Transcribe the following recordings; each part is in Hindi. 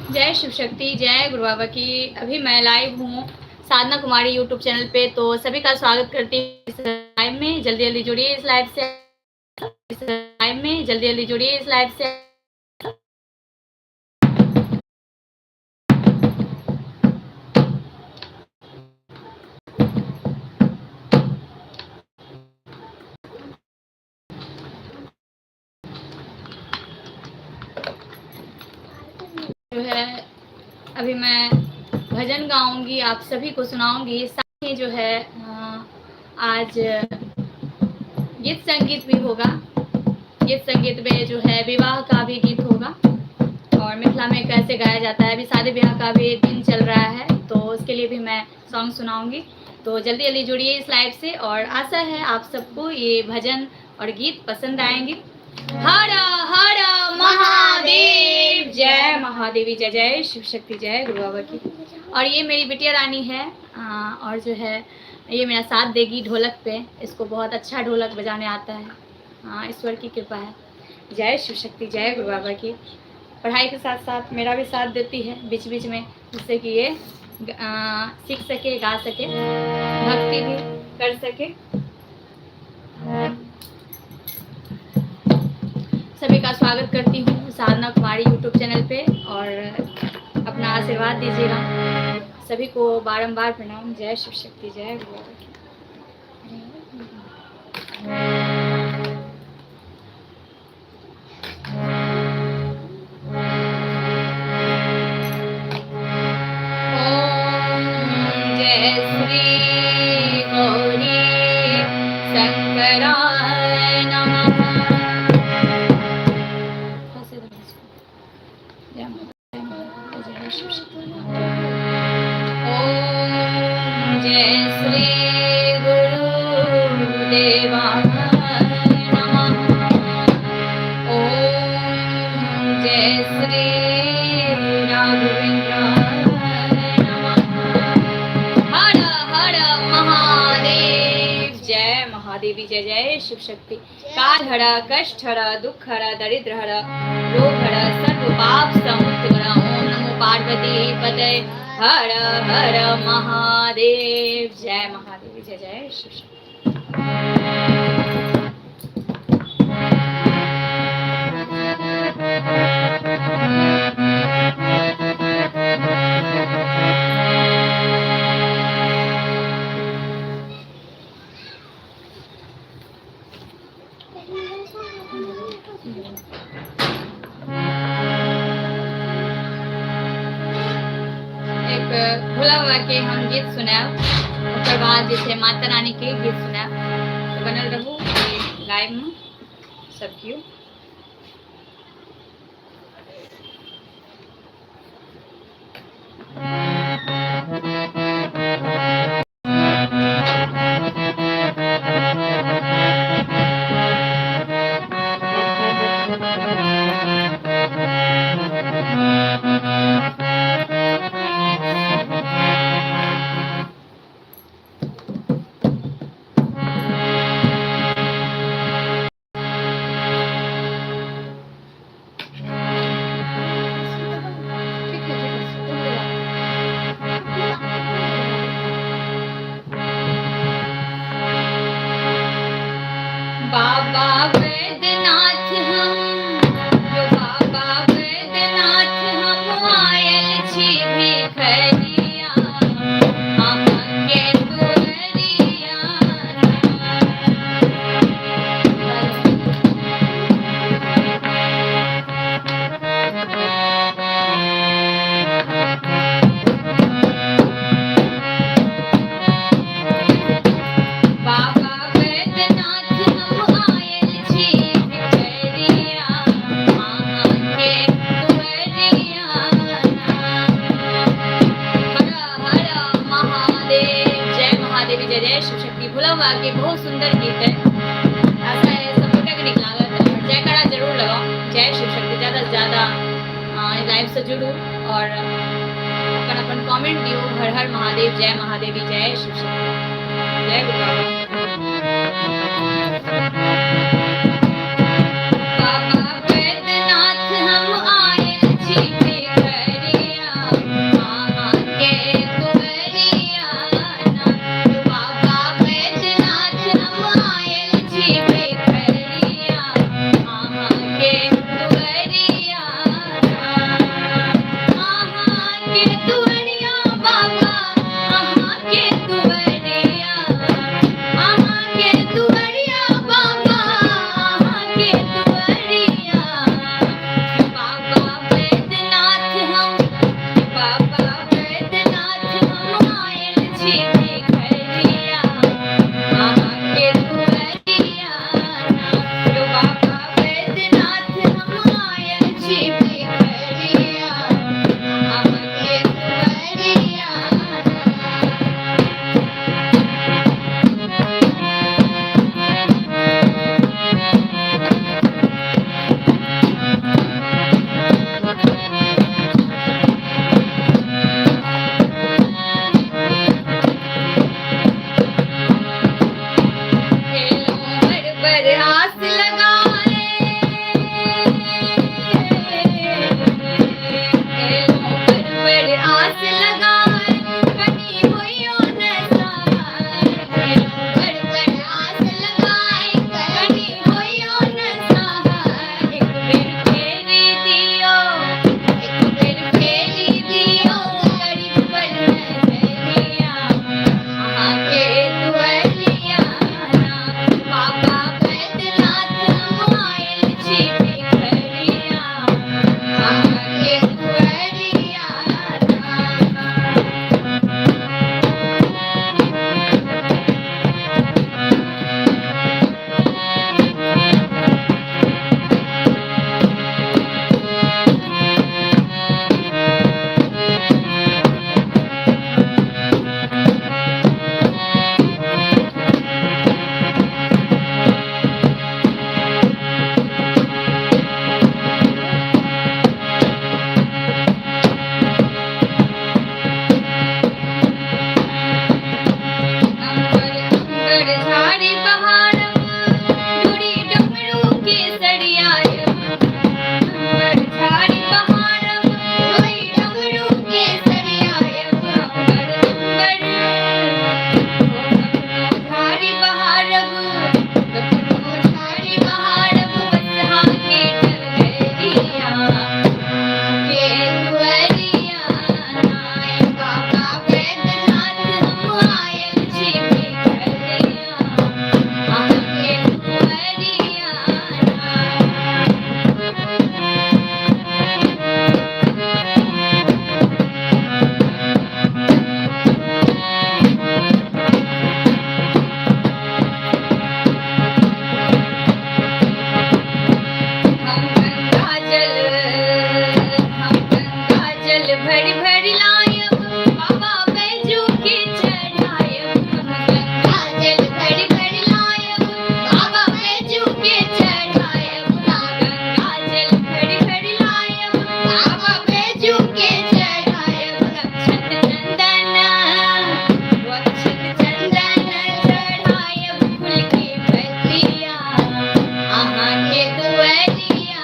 जय शिव शक्ति, जय गुरु बाबा की। अभी मैं लाइव हूँ साधना कुमारी यूट्यूब चैनल पे, तो सभी का स्वागत करती हूँ इस लाइव में। जल्दी जल्दी जुड़िए इस लाइव से, जल्दी जल्दी जुड़िए इस लाइव से। जो है अभी मैं भजन गाऊंगी, आप सभी को सुनाऊंगी। साथ ही जो है आज गीत संगीत भी होगा। गीत संगीत में जो है विवाह का भी गीत होगा, और मिथिला में कैसे गाया जाता है। अभी शादी ब्याह का भी दिन चल रहा है, तो उसके लिए भी मैं सॉन्ग सुनाऊंगी। तो जल्दी जल्दी जुड़िए इस लाइव से, और आशा है आप सबको ये भजन और गीत पसंद आएंगे। हर हर महादेव, जय महादेवी, जय जय शिव शक्ति, जय गुरु बाबा की। और ये मेरी बिटिया रानी है, और जो है ये मेरा साथ देगी ढोलक पे। इसको बहुत अच्छा ढोलक बजाने आता है, ईश्वर की कृपा है। जय शिव शक्ति, जय गुरु बाबा की। पढ़ाई के साथ साथ मेरा भी साथ देती है बीच बीच में, जिससे कि ये सीख सके, गा सके, भक्ति भी कर सके। सभी का स्वागत करती हूँ साधना कुमारी यूट्यूब चैनल पे, और अपना आशीर्वाद दीजिएगा। सभी को बारंबार प्रणाम। जय शिव शक्ति, जय गुरु बाबा की। ओम जय श्री गौरी शंकराय नमः। ओम जय श्री गुरुदेवाय नमः। ओम जय श्री राघवेंद्राय नमः। हर हर महादेव, जय महादेवी, जय जय शिव शक्ति। काल हर, कष्ट हर, दुख हर, दरिद्र हर, रोग हर, सर्व पाप समुक्त हर। ओम नमो पार्वती पते, हर हर महादेव, जय महादेवी, जय जय शिव शक्ति। भोला बाबा के हम गीत सुनाब, ओकर बाद जैसे माता रानी के गीत सुनाब। तो बनल रहू लाइव में सब केओ। बाबा वैद्यनाथ हम, यो बाबा वैद्यनाथ हम आयल छी भिखरिया, अहाँके दुअरिया। बाबा वैद्यनाथ हम आयल छी भिखरिया, अहाँके दुअरिया। हर हर महादेव, जय महादेवी, जय जय शिव शक्ति। भोला बाबा के बहुत सुंदर गीत है, ऐसा है सब लोग के निकला जयकारा जरूर लगाओ। जय शिव शक्ति। ज़्यादा से ज़्यादा लाइव से जुड़ो और अपन अपन कमेंट दियो। हर हर महादेव, जय महादेवी, जय शिव शक्ति, जय गुरु बाबा। बाबा वैद्यनाथ हम आयल छी भिखरिया, भरी भरी लायब बाबा बैजू के चढ़ायब गंगा जल भरी भरी लायब बाबा बैजू के चढ़ायब गंगा जल भरी भरी लायब बाबा बैजू के चढ़ायब रक्षत चंदन चढ़ायब फूल के पत्तियां अहाँ के दुआरिया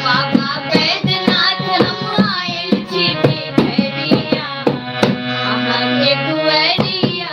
बाबा बैद्यनाथ हम आयल छी भेड़िया अहाँ के दुआरिया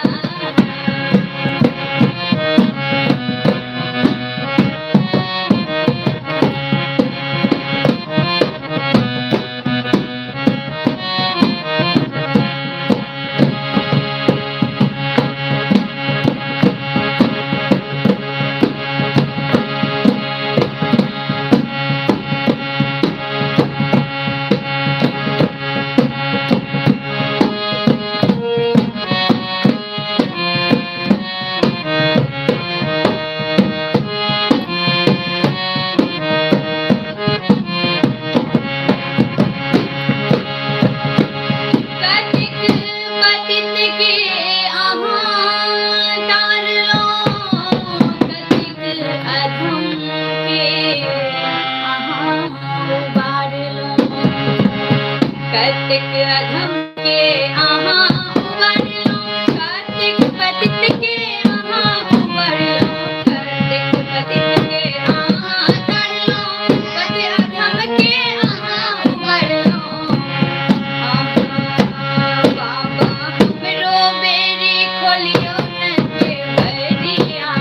कतिक पतित के अहाँ तारलौं कतिक अधम के अहाँ उबारलौं कतिक अधम के अहाँ उबारलौं कतिक पतित के अहाँ उबारलौं कतिक पतित के अहाँ तारलौं कतिक अधम के अहाँ उबारलौं बाबा हमरो बेरी खोलियो नन्हे भरिया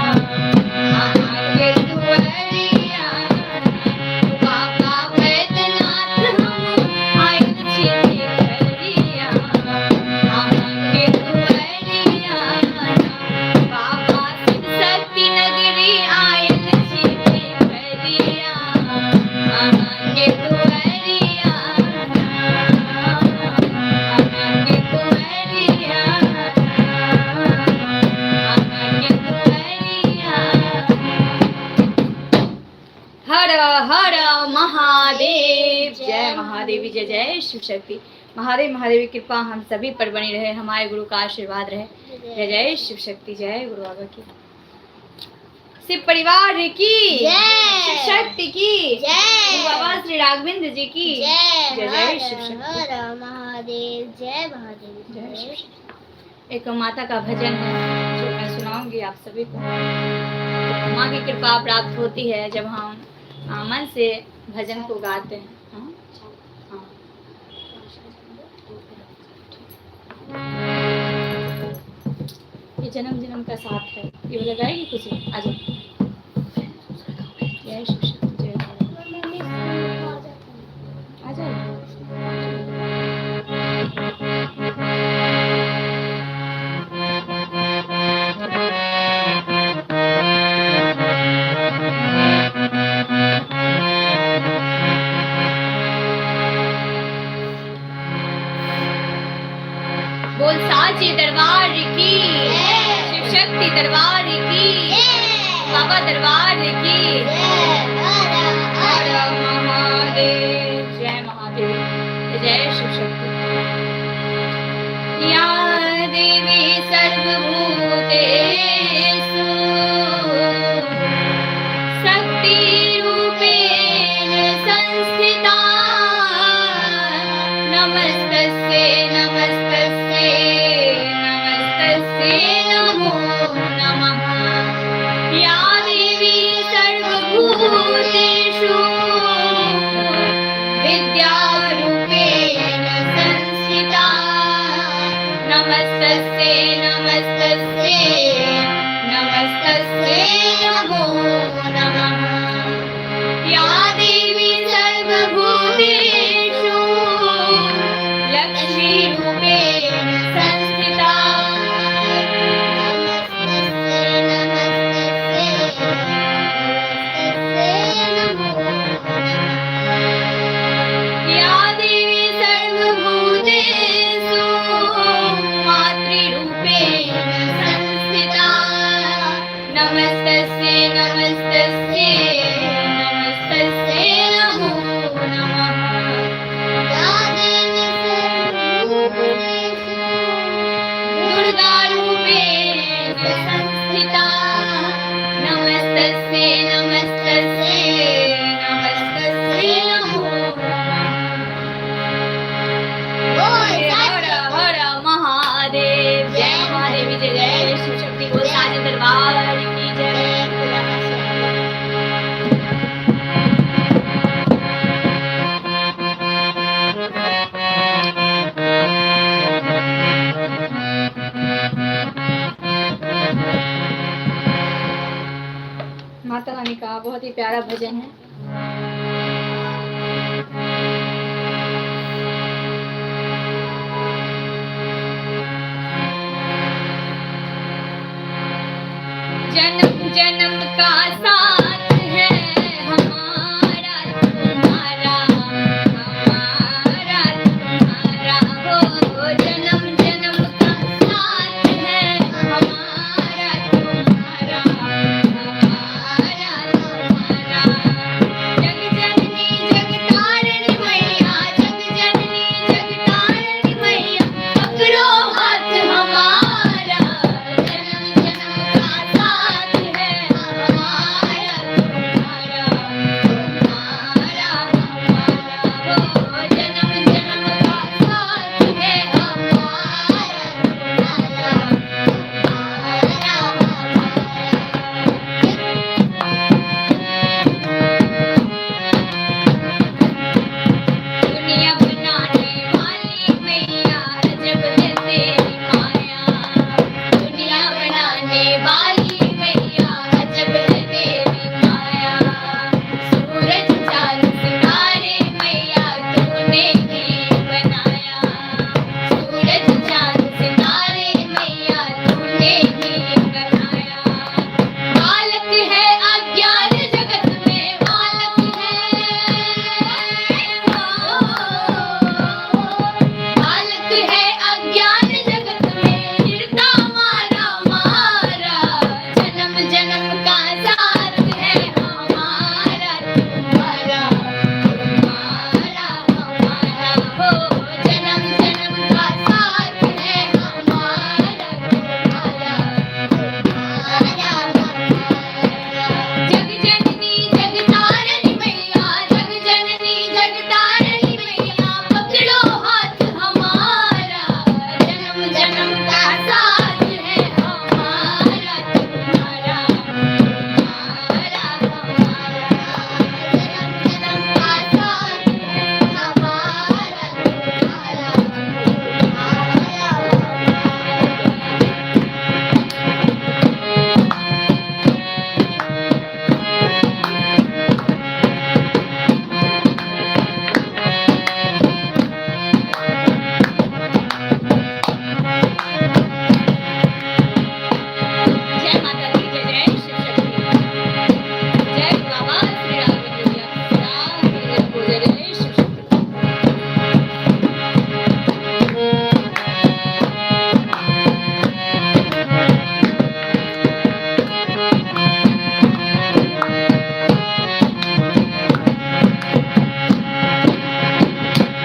अहाँ के दुआरिया बाबा बैद्यनाथ हम आयल छी भेड़िया अहाँ के दुआरिया बाबा शिव शक्ति नगरी आयल छी भेड़िया अहाँ के दुआरिया हर हर महादेव जय महादेवी जय जय शिव शक्ति महादेव महादेव की कृपा हम सभी पर बनी रहे हमारे गुरु का आशीर्वाद रहे जय जय शिव शक्ति जय गुरु बाबा की शिव परिवार की शिव शक्ति की गुरु बाबा श्री राघवेंद्र जी की जय जय शिव शक्ति हर महादेव जय महादेव जय शिव शक्ति। एक माता का भजन है जो मैं सुनाऊंगी आप सभी को माँ की कृपा प्राप्त होती है जब हम मन से भजन को गाते हैं हाँ? ये जन्म जन्म का साथ है ये लगाएगी कुछ आ जाओ जय शिव शक्ति जय आ जाओ बोल साचे दरबार की शिव शक्ति दरबार की बाबा दरबार की हर महादेव जय महादेव जय शिव शक्ति या देवी सर्वभूतेषु शक्ति रूपेण संस्थिता नमस्तस्यै नमस्तस्यै नमस्तस्यै नमो नमः या देवी सर्वभूतेषु विद्यारूपेण संस्थिता नमस्तस्यै नमस्तस्यै नमस्तस्यै नमो नमः या देवी सर्वभूतेषु लक्ष्मीरूपेण संस्थिता या देवी सर्वभूतेषु मातृरूपेण संस्थिता नमस्तस्यै नमस्तस्यै ही प्यारा भजन है। जन्म जन्म का साथ है हमारा तुम्हारा, हमारा तुम्हारा हो। जन्म जन्म का साथ है हमारा तुम्हारा, हमारा तुम्हारा। जग जननी जगतारिणी मैया, जग जननी जगतारिणी मैया, पकड़ो हाथ हमारा। जन्म जन्म का साथ है हमारा तुम्हारा, तुम्हारा हमारा हो। जन्म जन्म का साथ है हमारा तुम्हारा, तुम्हारा दुनिया बनाने वाली मैया, अजब है तेरी माया। दुनिया बनाने वाली मैया, अजब है तेरी माया। सूरज चांद सितारे मैया, तूने ही बनाया। सूरज चांद सितारे मैया, तूने ही बनाया। बालक है अज्ञान जगत में, बालक बालक है अज्ञान जगत में, गिरता मारा मारा। जन्म जन्म का साथ है हमारा तुम्हारा, तुम्हारा हमारा हो। जन्म जन्म का साथ है हमारा तुम्हारा, तुम्हारा हमारा। जग जननी जगतारिणी मैया, जग जननी जगतारिणी मैया, पकड़ो हाथ हमारा। जन्म जन्म का साथ है हमारा तुम्हारा, तुम्हारा हमारा। जन्म जन्म का साथ है हमारा तुम्हारा, तुम्हारा। जय माता दी, जय जय शिव शक्ति, जय बाबा श्री राघवेंद्र जी आपको, जय जय शिव शक्ति।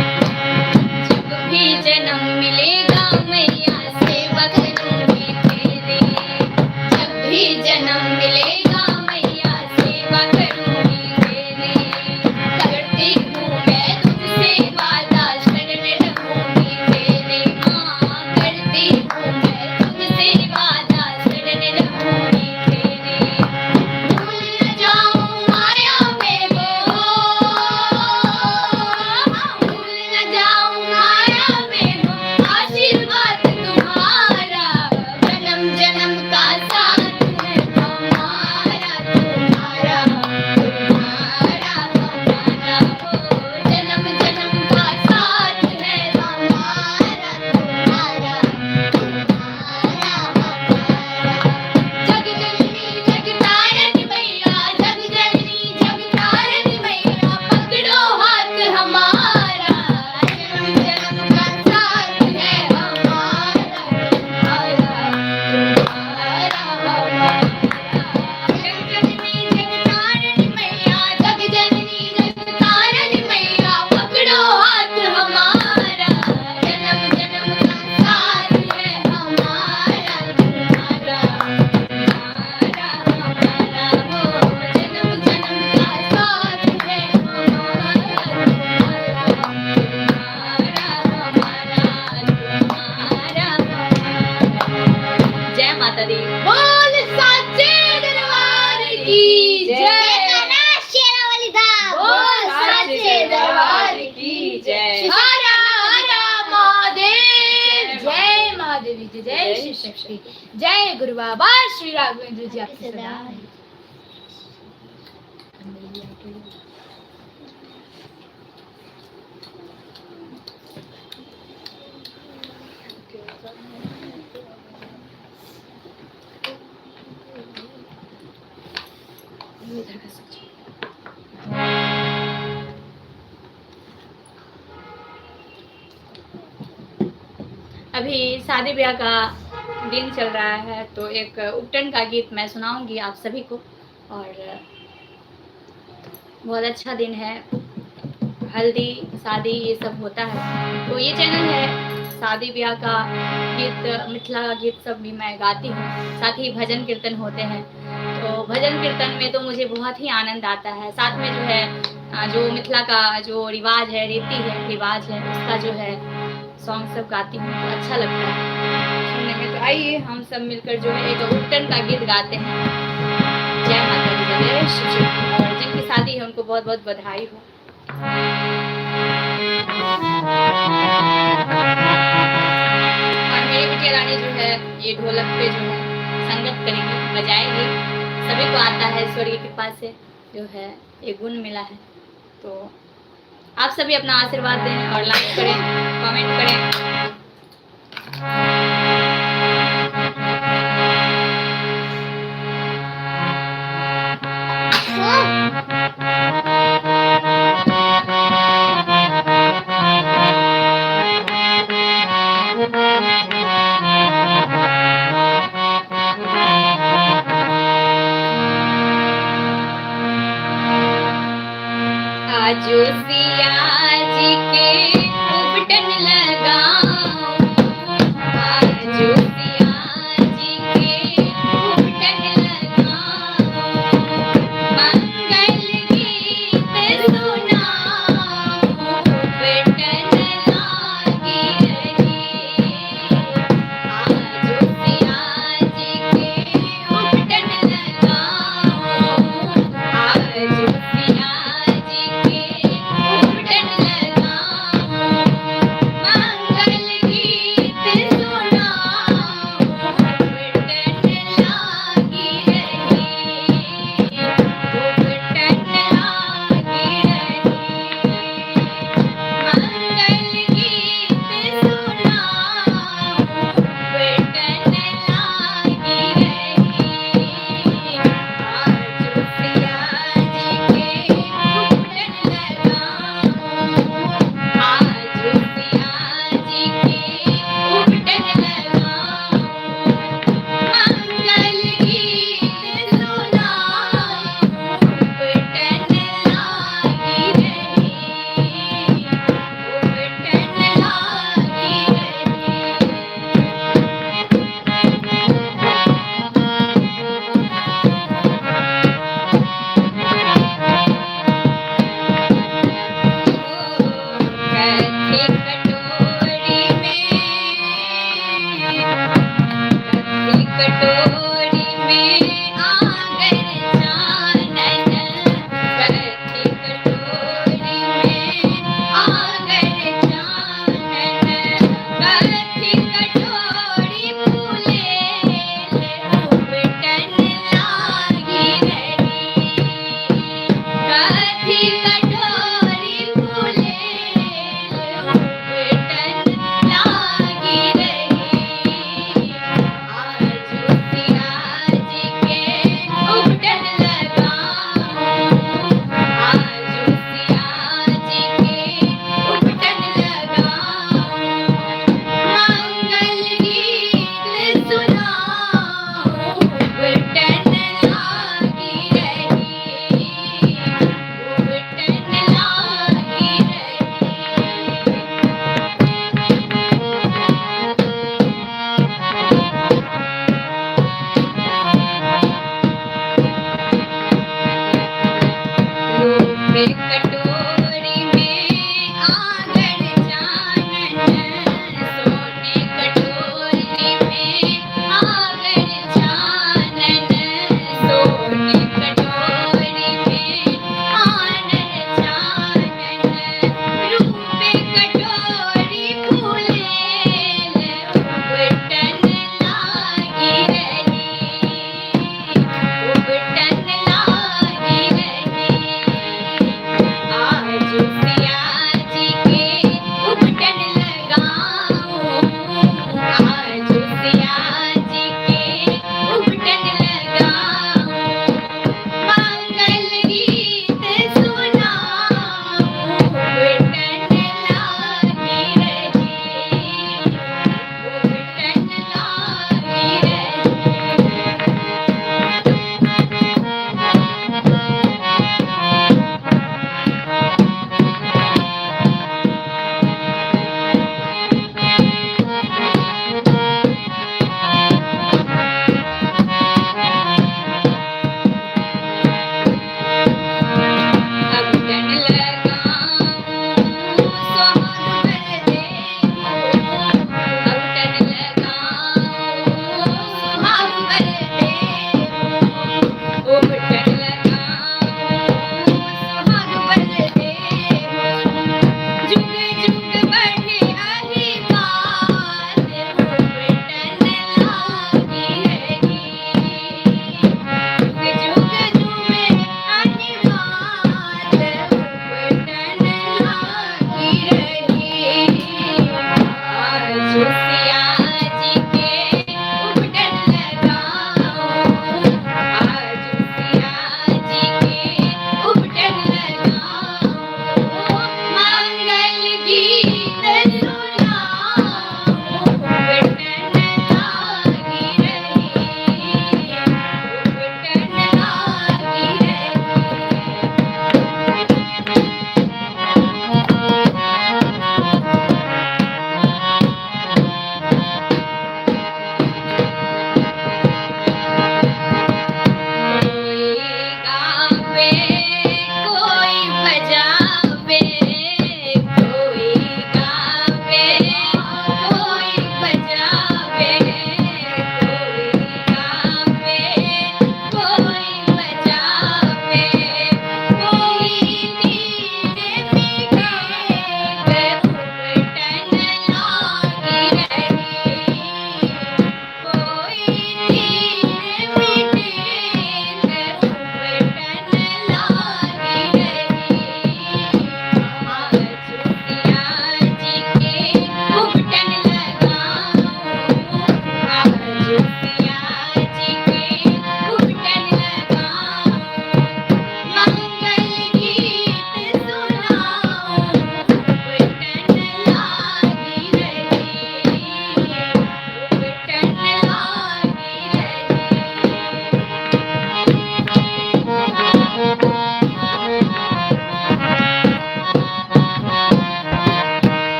जब भी जन्म मिलेगा मैया, सेवा करूंगी तेरी। जब भी जन्म मिलेगा मैया, सेवा करूंगी तेरी। करती हूँ मैं तुझसे वादा, शरण रहूंगी तेरी माँ। करती हूँ मैं तुझसे वादा, शरण रहूंगी तेरी। भूल न जाऊं माया में वो, भूल न जाऊं माया में वो, आशीर्वाद तुम्हारा। जन्म जन्म का साथ है हमारा तुम्हारा, तुम्हारा हमारा हो। जन्म जन्म का साथ है हमारा तुम्हारा, तुम्हारा हमारा। जग जननी जगतारिणी मैया, जग जननी जगतारिणी मैया, पकड़ो हाथ हमारा। जन्म जन्म का साथ है हमारा तुम्हारा, तुम्हारा हमारा। जग जननी जगतारिणी मैया, जग जननी जगतारिणी मैया, पकड़ो हाथ हमारा। जन्म जन्म का साथ है हमारा तुम्हारा, तुम्हारा हमारा हो। जन्म जन्म का साथ है हमारा तुम्हारा, तुम्हारा हमारा, तुम्हारा। जय माता दी, बोल साचे दरबार की जय। बोल साचे दरबार की जय। हर हर महादेव, जय महादेवी, जय जय शिव शक्ति, जय गुरु बाबा श्री राघवेंद्र जी आपकी सदा। इधर का सोचो। अभी शादी ब्याह का दिन चल रहा है, तो एक उपटन का गीत मैं सुनाऊंगी आप सभी को। और बहुत अच्छा दिन है, हल्दी शादी ये सब होता है। तो ये चैनल है शादी ब्याह का गीत, मिथिला का गीत सब भी मैं गाती हूँ। साथ ही भजन कीर्तन होते हैं। तो भजन कीर्तन में तो मुझे बहुत ही आनंद आता है। साथ में जो है जो मिथिला का जो रिवाज है, रीति है, रिवाज है, उसका जो है सॉन्ग सब गाती हूँ, तो अच्छा लगता है सुनने में। तो आइए हम सब मिलकर जो है एक उपटन का गीत गाते हैं। जय माता दी, जय शिव जी की। और जिनकी शादी है उनको बहुत बहुत बधाई हो। और मेरी बिटिया रानी जो है ये ढोलक पे जो है संगत करेगी, बजाएगी। सभी को आता है, ईश्वर की कृपा से जो है ये गुण मिला है। तो आप सभी अपना आशीर्वाद दें और लाइक करें, कमेंट करें। आजो सिया जी के उपटन लगाऊं,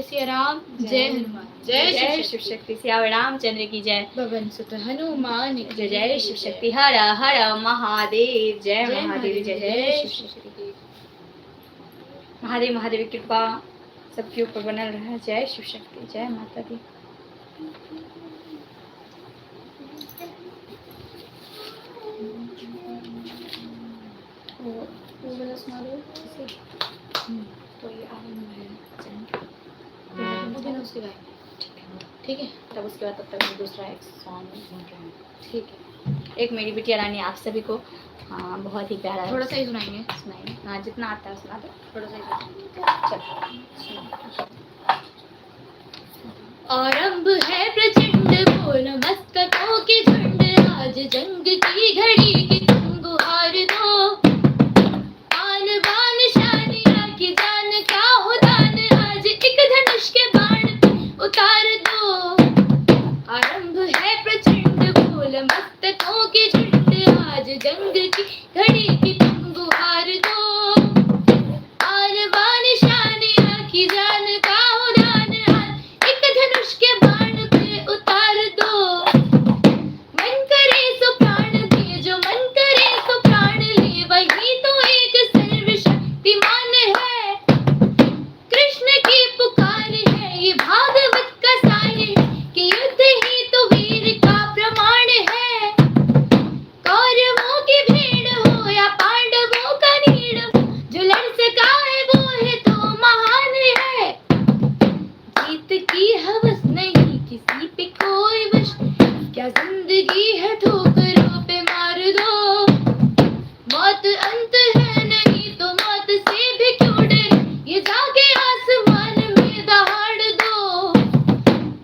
सिया राम, जय हनुमान, जय शिव शक्ति। सियावर रामचंद्र की जय। पवन सुत हनुमान की जय जय शिव शक्ति। हर हर महादेव। जय महादेव। जय जय शिव शक्ति। महादेव महादेव की कृपा सबके ऊपर बनल रहे। जय शिव शक्ति। जय माता दी। वो वाला सुना दो इसे। तो ये आरंभ है चैनल उसके बाद। ठीक है तब उसके बाद तब तक मैं दूसरा एक सॉन्ग सुन रहा हूँ। ठीक है। एक मेरी बिटिया रानी आप सभी को बहुत ही प्यारा थोड़ा सा ही सुनाएंगे। सुनाइए। हाँ जितना आता है सुना दो। थोड़ा सा ही चलो। आरंभ है प्रचंड बोल मस्तकों के झुंड, आज जंग की घड़ी की तुम गुहार दो। आन बान शानिया की जान का हो दान, आज एक धनुष के बाण उतार दो। आरंभ है प्रचंड बोल मस्तकों के झुंड, आज जंग की घड़ी की तुम गुहार दो। आन बान शानिया की जान का हो दान, आज एक धनुष के बाण पे उतार दो। मन करे सो प्राण दे, जो मन करे सो प्राण ले, वही तो एक सर्वशक्तिमान है। कृष्ण की पुकार है ये भागवत का सार है, कि युद्ध ही तो वीर का प्रमाण है। कौरवों की भीड़ हो या पांडवों का नीड़ हो, जो लड़ सका है वो है तो महान है। जीत की हवस नहीं किसी पे कोई वश, क्या जिंदगी है ठोकरों पे मार दो। मौत अंत है नहीं तो मौत से भी क्यों डरे, ये जाके आसमान में दहाड़ दो।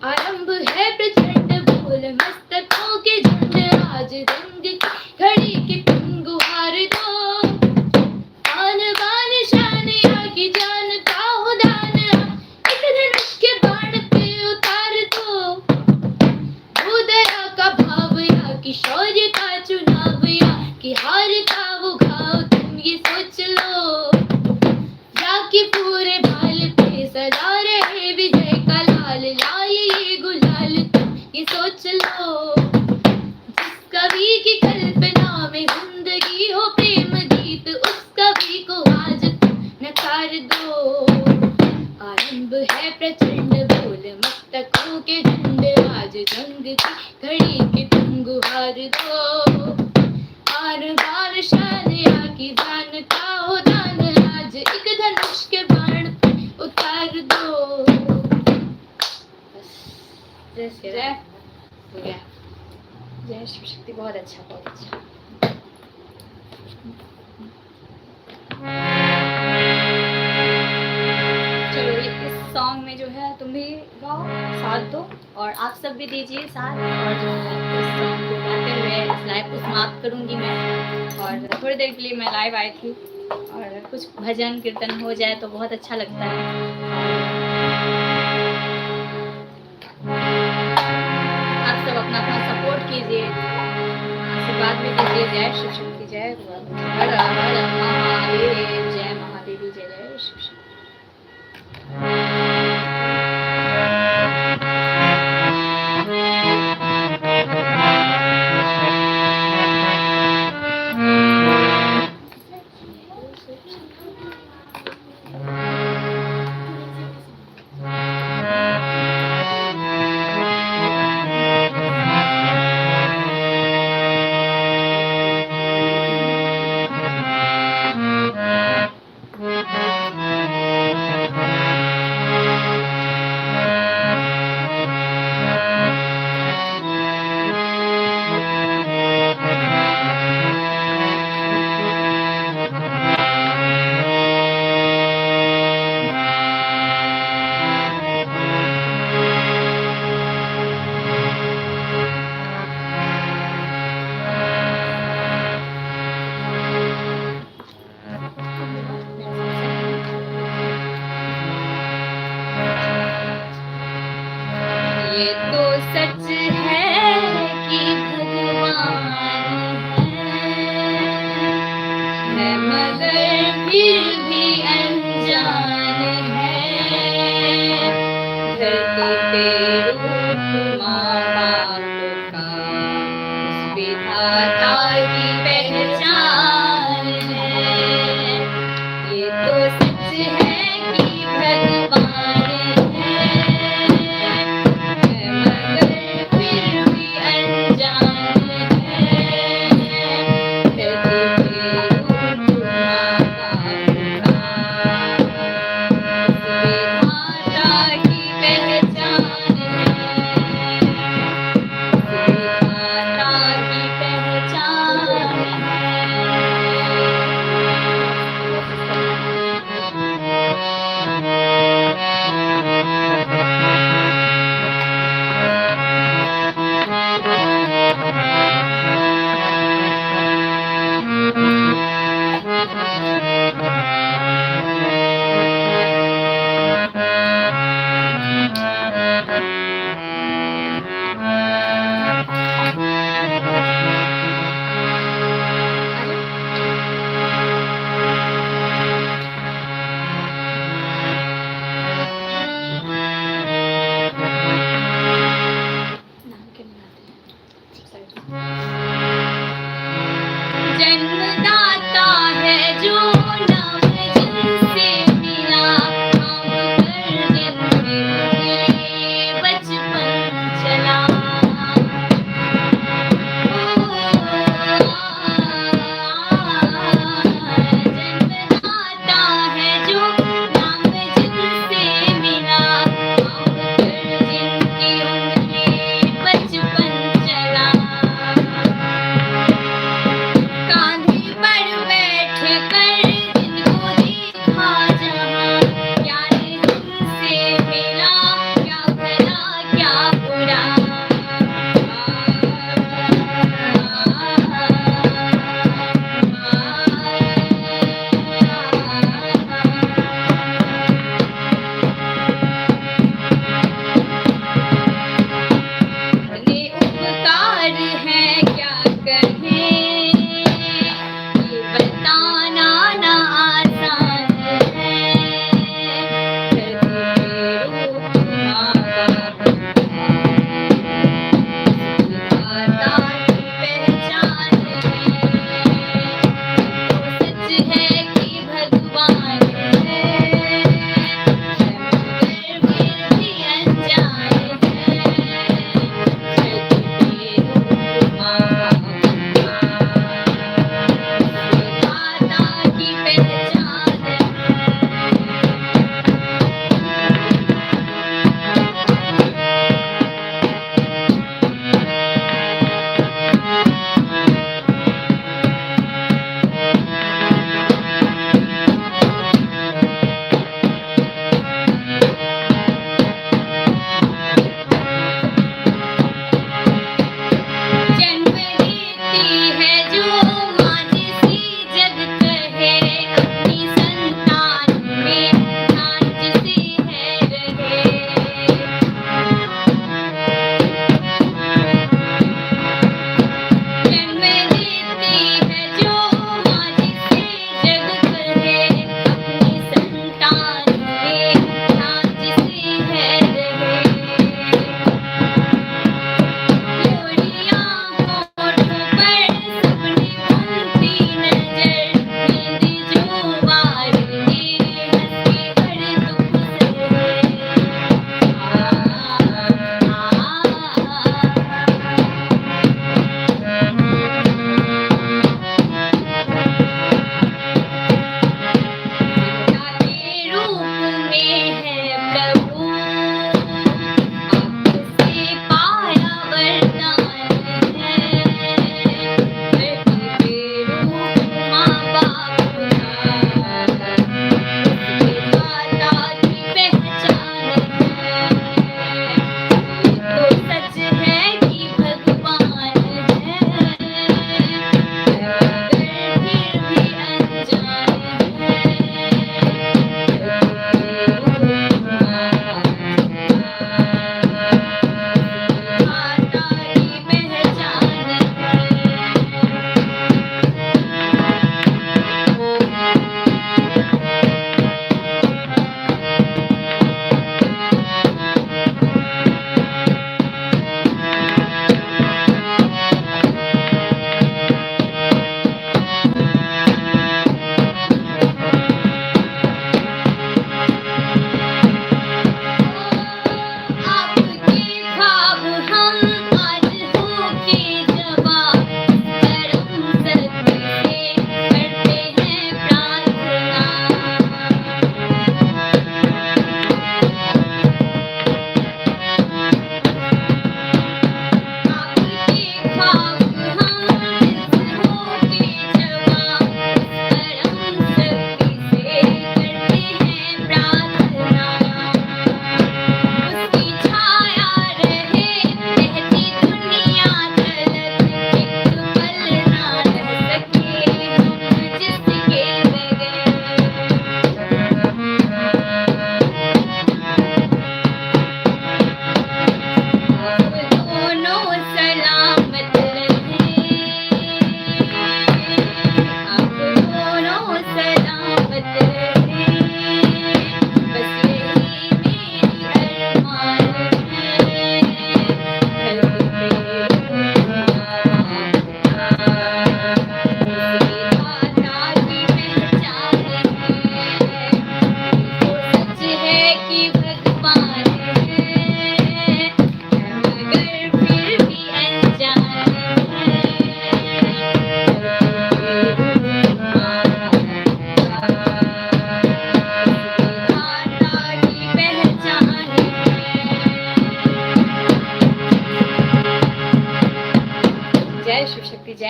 आरंभ है प्रचंड बोल मस्तकों के झुंड, आज रंग की घड़ी की तुम गुहार दो। आन बान शानिया की जान का हो दान, एक धनुष के बाण पे उतार दो। भूदया का भाव या कि शौर्य का चुनाव, या कि हार का वो घाव तुम ये सोच लो। या कि पूरे भाल पे सदा रहे विजय का लाल, लाल ये गुलाल तुम ये सोच लो। जिस कवि की कल्पना में जिंदगी हो प्रेम गीत, उस कवि को आज तुम नकार दो। आरंभ है प्रचंड बोल मस्तकों के झुंड, आज जंग की घड़ी की तुम गुहार दो। आन बान शानिया की जान का हो दान, आज एक धनुष के बाण पे उतार दो। जय हो गया। जय शिव शक्ति। बहुत अच्छा बहुत अच्छा। चलो इस सॉन्ग में जो है तुम भी गाओ साथ दो और आप सब भी दीजिए साथ। और जो है इस सॉन्ग को गाते हुए इस लाइव को समाप्त करूंगी मैं। और थोड़ी देर के लिए मैं लाइव आई थी और कुछ भजन कीर्तन हो जाए तो बहुत अच्छा लगता है। आप सब अपना अपना सपोर्ट कीजिए, आशीर्वाद भी दीजिए। जय शिव शक्ति। जय हर हर महादेव। जय महादेवी। जय जय शिव शक्ति।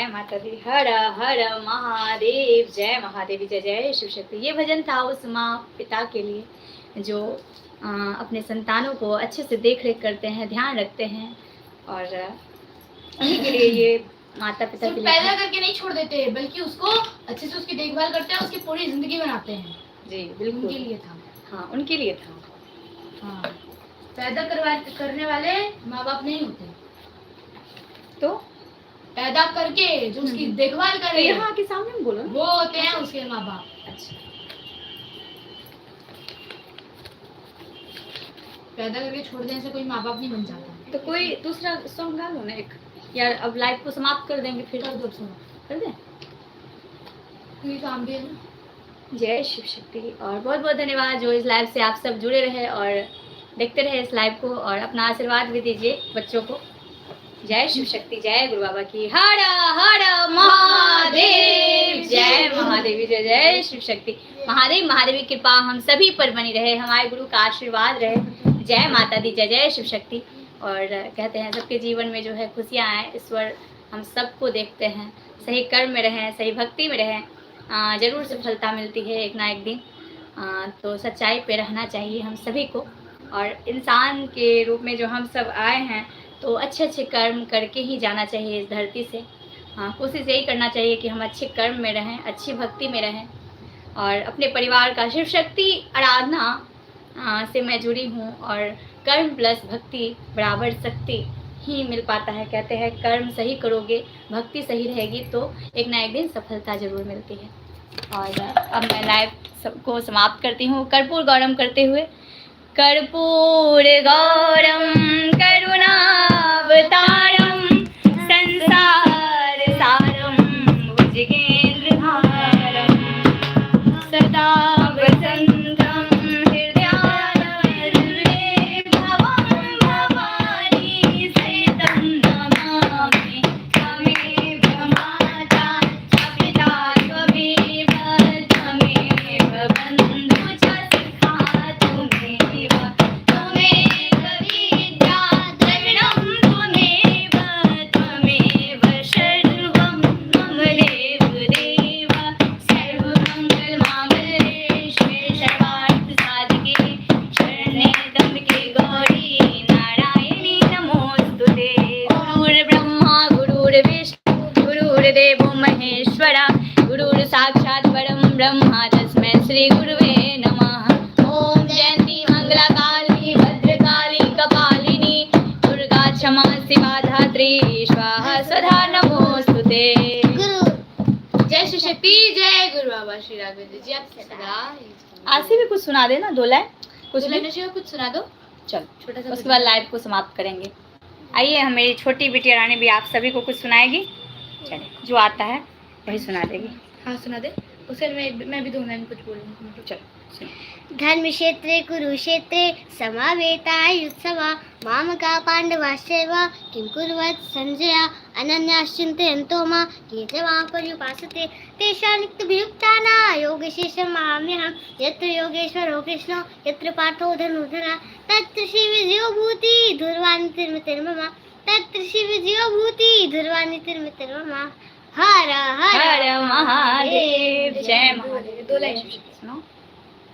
माता दी। हर हर महादेव, जय महादेवी, जय जय शिव शक्ति। ये भजन था उस माँ पिता के लिए जो अपने संतानों को अच्छे से देख रेख करते हैं, ध्यान रखते हैं, और उन्हीं के लिए ये माता पिता सिर्फ के लिए पैदा करके नहीं छोड़ देते, बल्कि उसको अच्छे से उसकी देखभाल करते हैं, उसकी पूरी जिंदगी बनाते हैं। जी बिल्कुल उनके लिए था। हाँ, उनके लिए था। हाँ, पैदा करने वाले माँ बाप नहीं होते, तो पैदा करके जो उसकी देखभाल करे यहाँ के सामने बोलो ना। वो होते हैं उसके माँ बाप। अच्छा, पैदा करके छोड़ देने से कोई माँ बाप नहीं बन जाता। तो कोई दूसरा सॉन्ग गा लो ना एक, यार अब लाइव को समाप्त कर देंगे फिर। कर दो, सुनो, कर दें। क्योंकि काम भी है ना। जय शिव शक्ति। और बहुत बहुत धन्यवाद जो इस लाइव से आप सब जुड़े रहे और देखते रहे इस लाइव को, और अपना आशीर्वाद भी दीजिए बच्चों को। जय शिव शक्ति, जय गुरु बाबा की। हर हर महादेव, जय महादेवी, जय जय शिव शक्ति। महादेव महादेवी की कृपा हम सभी पर बनी रहे, हमारे गुरु का आशीर्वाद रहे। जय माता दी, जय जय शिव शक्ति। और कहते हैं सबके जीवन में जो है खुशियाँ आए, ईश्वर हम सबको देखते हैं। सही कर्म में रहें, सही भक्ति में रहें, ज़रूर सफलता मिलती है एक ना एक दिन। तो सच्चाई पे रहना चाहिए हम सभी को, और इंसान के रूप में जो हम सब आए हैं तो अच्छे अच्छे कर्म करके ही जाना चाहिए इस धरती से। कोशिश यही करना चाहिए कि हम अच्छे कर्म में रहें, अच्छी भक्ति में रहें, और अपने परिवार का शिव शक्ति आराधना से मैं जुड़ी हूँ, और कर्म प्लस भक्ति बराबर शक्ति ही मिल पाता है। कहते हैं कर्म सही करोगे, भक्ति सही रहेगी तो एक ना एक दिन सफलता जरूर मिलती है। और अब मैं लाइव सबको समाप्त करती हूँ कर्पूर गौरम करते हुए। कर्पूर गौरम करुणावतारम संसार सारम भुजगेन्द्रहारम सदा वसंतम हृदयारविंदे भवं भवानी सहितं नमामि। त्वमेव माता च पिता त्वमेव त्वमेव बन्धु च सखा त्वमेव त्वमेव विद्या द्रविणं त्वमेव त्वमेव सर्वं मम देवदेव। सर्वमङ्गलमाङ्गल्ये शिवे सर्वार्थसाधिके शरण्ये त्र्यम्बके गौरी नारायणी नमोऽस्तुते। गुरुर्ब्रह्मा गुरुर्विष्णु गुरुर्देवो महेश्वरा गुरुर् साक्षात् परं ब्रह्म तस्मै श्री गुरुवे नमः। ओम जयंती मंगला काली भद्रकाली कपालिनी दुर्गा क्षमा शिवा धात्री स्वाहा स्वधा नमोस्तुते। जय शिव शक्ति, जय गुरु बाबा श्री राघवेंद्र जी। आप सदा आशी भी कुछ सुना देना, दो लाइन कुछ कुछ भी। लेना चाहिए, कुछ सुना दो चल, छोटा सा। उसके बाद लाइव को समाप्त करेंगे। आइए, हम मेरी छोटी बेटी रानी भी आप सभी को कुछ सुनाएगी। चलिए, जो आता है वही सुना देगी। हाँ सुना दे, उससे मैं भी 2 लाइन कुछ बोलूँगी। चल सुनो। धर्मक्षेत्रे कुरुक्षेत्रे समावेतायुत्सवा मामका पाण्डवाश्चैव किं कुर्वत् सञ्जय अनन्याश्चिन्तयन्तो मां ये च मां पर्युपासते तेषां नित्यभियुक्ताना योगशेषमाम्यहं। यत्र योगेश्वरो कृष्णो यत्र पार्थो धनुर्धरः तत्र शिवजियो भूति धुर्वानितिर्मितिर्मम। तत्र शिवजियो भूति धुर्वानितिर्मितिर्मम। हर हर हर महादेव, जय महादेव। 2 लाइन सुनो,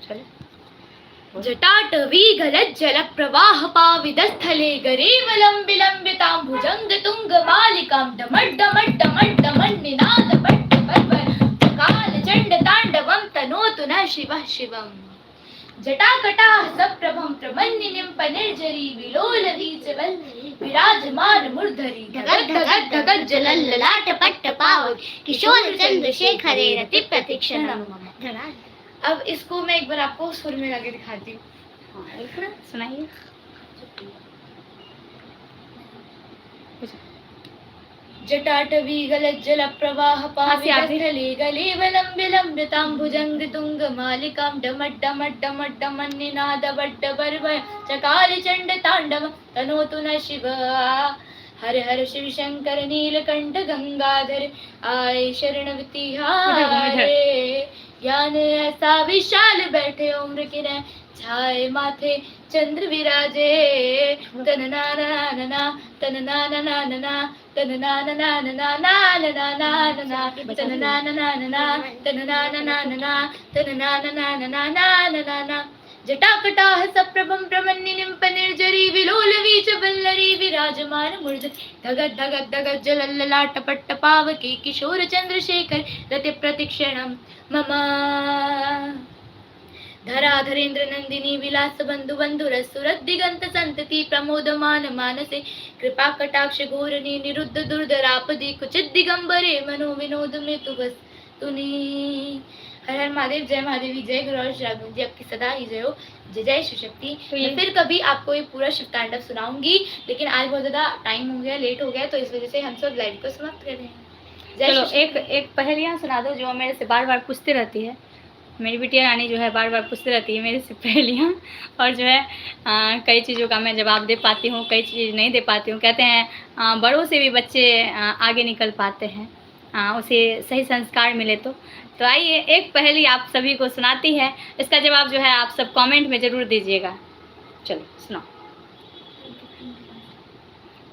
चलो। जटाटवी गलज्जल प्रवाह पाविदस्थले गरेवलं विलम्बितां भुजंग तुंग मालिकां डमड्डमड्डमड्डमन्निनाद पट्टपर्वर काल चंड तांडवं तनोतु न शिवः शिवम्। जटाकटाः सप्रभं प्रमन्निनिं पनिर्जरी विलोलधीचवल विराजमान मूर्धरी धगत धगत धगत जलल्ललाट पट्टपावक किशोर चंद्रशेखरे रति प्रतीक्षणं। अब इसको मैं एक बार आपको सुर में गा के दिखाती हूँ। हाँ, एक ना सुनाइए। जटाटवी गलज्जल प्रवाह हाँ, से आप भी। पाविदस्थले गलेवलं विलम्बितां भुजंग तुंग मालिकां डमड्डमड्डमड्डमन्निनादवड्डवर्वय चकार चंड तांडव तनोतु न शिव। हर हर शिव शंकर नीलकंठ गंगाधर आय शरण वितिहारे ज्ञान ऐसा विशाल बैठे उम्र किरण छाए माथे चंद्र विराजे तन ना ना ना ना तन ना ना ना ना तन ना ना ना ना ना ना ना ना तन ना ना ना ना तन ना ना ना ना तन ना ना ना ना ना ना जटाकटाह सप्रभं प्रमन्निनिं पनिर्जरी विलोलवीच वल्लरी विराजमान मूर्ध धगत धगत धगत जलल्ललाट पट्टपावके किशोर चंद्रशेखर रति प्रतिक्षणं मम धराधरेन्द्र नंदिनी विलास बंधु बंधुरसुरत दिगंत संतति प्रमोदमान मानसे कृपा कटाक्ष घोरणी निरुद्ध दुर्धरापदि कुचित दिगंबरे मनो विनोद मृत्यु बस तुनी। हर हर महादेव, जय महादेवी, जय गुरु और श्री राघव जी, आपकी सदा ही जय हो। जय जय शिव शक्ति। मैं फिर कभी आपको ये पूरा शिव तांडव सुनाऊंगी, लेकिन आज बहुत ज्यादा टाइम हो गया, लेट हो गया, तो इस वजह से हम सब लाइव को समाप्त कर रहे हैं। चलो एक पहेलियाँ सुना दो जो मेरे से बार बार पूछती रहती है। मेरी बिटिया रानी जो है बार बार पूछती रहती है मेरे से पहेलियाँ, और जो है कई चीज़ों का मैं जवाब दे पाती हूँ, कई चीज़ नहीं दे पाती हूँ। कहते हैं बड़ों से भी बच्चे आगे निकल पाते हैं, उसे सही संस्कार मिले तो। आइए एक पहेली आप सभी को सुनाती है, इसका जवाब जो है आप सब कमेंट में ज़रूर दीजिएगा। चलो सुनाओ,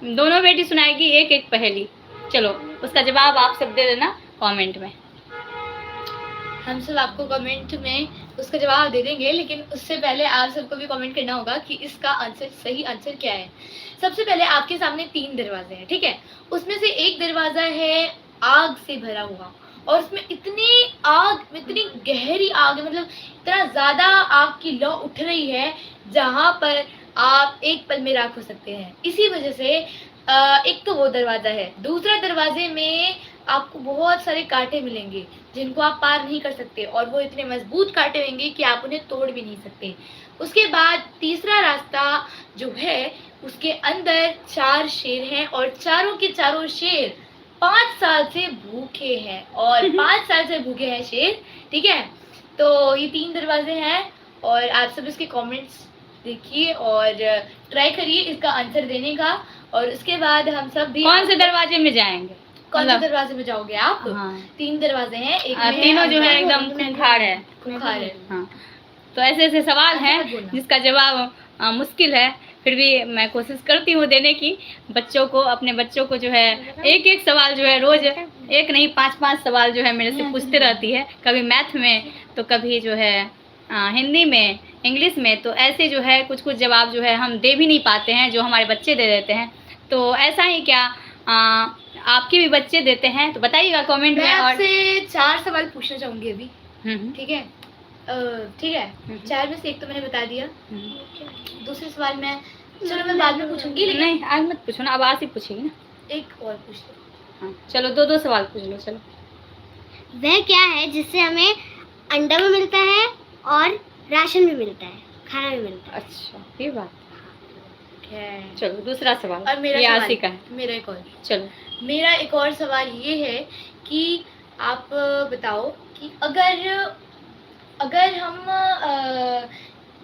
दोनों बेटी सुनाएगी एक एक पहेली। चलो उसका जवाब आप सब दे देना कमेंट में। हम सब आपको कमेंट में उसका जवाब दे देंगे, लेकिन उससे पहले आप सबको भी कमेंट करना होगा कि इसका आंसर, सही आंसर क्या है। सबसे पहले आपके सामने 3 दरवाजे हैं, ठीक है। उसमें से एक दरवाजा है आग से भरा हुआ, और उसमें इतनी आग, इतनी गहरी आग है, मतलब इतना ज्यादा आग की लौ उठ रही है जहां पर आप एक पल में राख हो सकते हैं। इसी वजह से एक तो वो दरवाजा है। दूसरा दरवाजे में आपको बहुत सारे कांटे मिलेंगे जिनको आप पार नहीं कर सकते, और वो इतने मजबूत कांटे होंगे कि आप उन्हें तोड़ भी नहीं सकते। उसके बाद तीसरा रास्ता जो है, उसके अंदर 4 शेर हैं, और चारों के चारों शेर 5 साल से भूखे हैं, और 5 साल से भूखे हैं शेर, ठीक है। तो ये 3 दरवाजे हैं, और आप सब इसके कमेंट्स देखिए और ट्राई करिए इसका आंसर देने का। और उसके बाद हम सब भी कौन से दरवाजे में जाएंगे, कौन से दरवाजे में जाओगे आप? हाँ। 3 दरवाजे हैं, एक में तीनों जो है एकदम खूंखार है। खूंखार है। हाँ, तो ऐसे ऐसे सवाल ऐसे हैं मत बोलना। जिसका जवाब मुश्किल है, फिर भी मैं कोशिश करती हूँ देने की। बच्चों को, अपने बच्चों को जो है एक एक सवाल जो है रोज, एक नहीं 5-5 सवाल जो है मेरे से पूछते रहती है, कभी मैथ में तो कभी जो है हिंदी में, इंग्लिश में। तो ऐसे जो है कुछ कुछ जवाब जो है हम दे भी नहीं पाते हैं, जो हमारे बच्चे दे देते हैं। तो ऐसा ही क्या आपके भी बच्चे देते हैं? तो बताइएगा कमेंट में। मैं और आपसे 4 सवाल पूछना चाहूंगी अभी, हम्म, ठीक है? ठीक है, 4 में से एक तो मैंने बता दिया। दूसरे सवाल में चलो मैं बाद में पूछूंगी, लेकिन नहीं आज मत पूछो ना, अब आज ही पूछेगी ना। एक और पूछ लो। हाँ चलो 2-2 सवाल पूछ लो। चलो, वह क्या है जिससे हमें अंडा भी मिलता है और राशन भी मिलता है, खाना भी मिलता है? अच्छा ये बात। है। चलो दूसरा सवाल, और मेरा ये सवाल, आशी का है। मेरा एक और, चलो मेरा एक और सवाल ये है कि आप बताओ कि अगर हम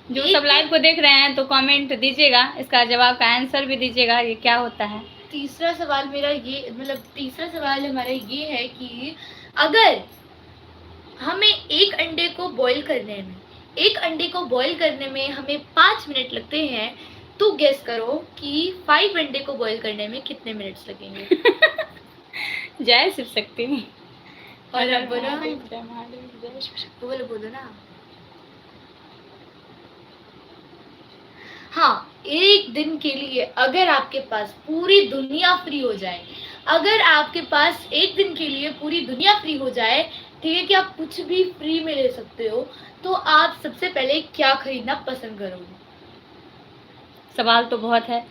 जो सब लाइव को देख रहे हैं तो कमेंट दीजिएगा, इसका जवाब का आंसर भी दीजिएगा, ये क्या होता है। तीसरा सवाल मेरा ये, मतलब तीसरा सवाल हमारा ये है कि अगर हमें एक अंडे को बॉईल करने में हमें 5 मिनट लगते हैं, तो गेस करो कि 5 अंडे को बॉईल करने में कितने मिनट्स लगेंगे? जय शिव शक्ति। और अब बोलो, जय महादेव, जय शिव शक्ति। बोलो ना। हाँ, एक दिन के लिए अगर आपके पास पूरी दुनिया फ्री हो जाए, अगर आपके पास एक दिन के लिए पूरी दुनिया फ्री हो जाए, ठीक है, कि आप कुछ भी फ्री में ले सकते हो, तो आप सबसे पहले क्या खरीदना पसंद करोगे? सवाल तो बहुत है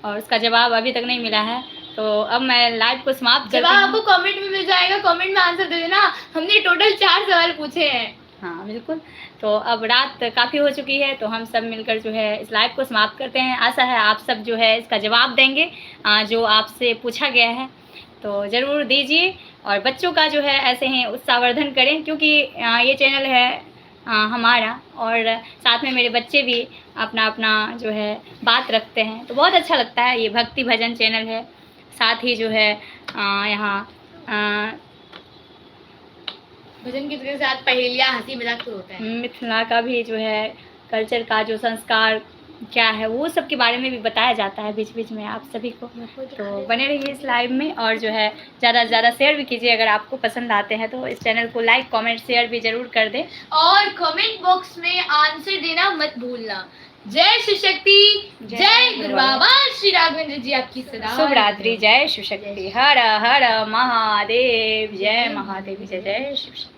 और उसका जवाब अभी तक नहीं मिला है, तो अब मैं लाइव को समाप्त करती जवाब हूँ। आपको कमेंट में मिल जाएगा, कमेंट में आंसर दे देना। हमने टोटल 4 सवाल पूछे हैं। हाँ बिल्कुल, तो अब रात काफ़ी हो चुकी है, तो हम सब मिलकर जो है इस लाइव को समाप्त करते हैं। आशा है आप सब जो है इसका जवाब देंगे जो आपसे पूछा गया है, तो ज़रूर दीजिए। और बच्चों का जो है ऐसे ही उत्साहवर्धन करें, क्योंकि ये चैनल है हमारा, और साथ में मेरे बच्चे भी अपना अपना जो है बात रखते हैं, तो बहुत अच्छा लगता है। ये भक्ति भजन चैनल है, साथ ही जो है यहाँ भजन गीत के साथ पहेलियाँ, हंसी मजाक तो होता है। मिथिला का भी जो है कल्चर का जो संस्कार क्या है वो सब के बारे में भी बताया जाता है बीच बीच में आप सभी को। तो बने रहिए इस लाइव में और जो है ज़्यादा से ज़्यादा शेयर भी कीजिए अगर आपको पसंद आते हैं तो। इस चैनल को लाइक कमेंट शेयर भी ज़रूर कर दें और कमेंट बॉक्स में आंसर देना मत भूलना। जय शिव शक्ति, जय गुरु बाबा श्री राघवेंद्र जी आपकी सदा। शुभ रात्रि, जय शिव शक्ति, हर हर महादेव, जय महादेव, जय जय शिव शक्ति।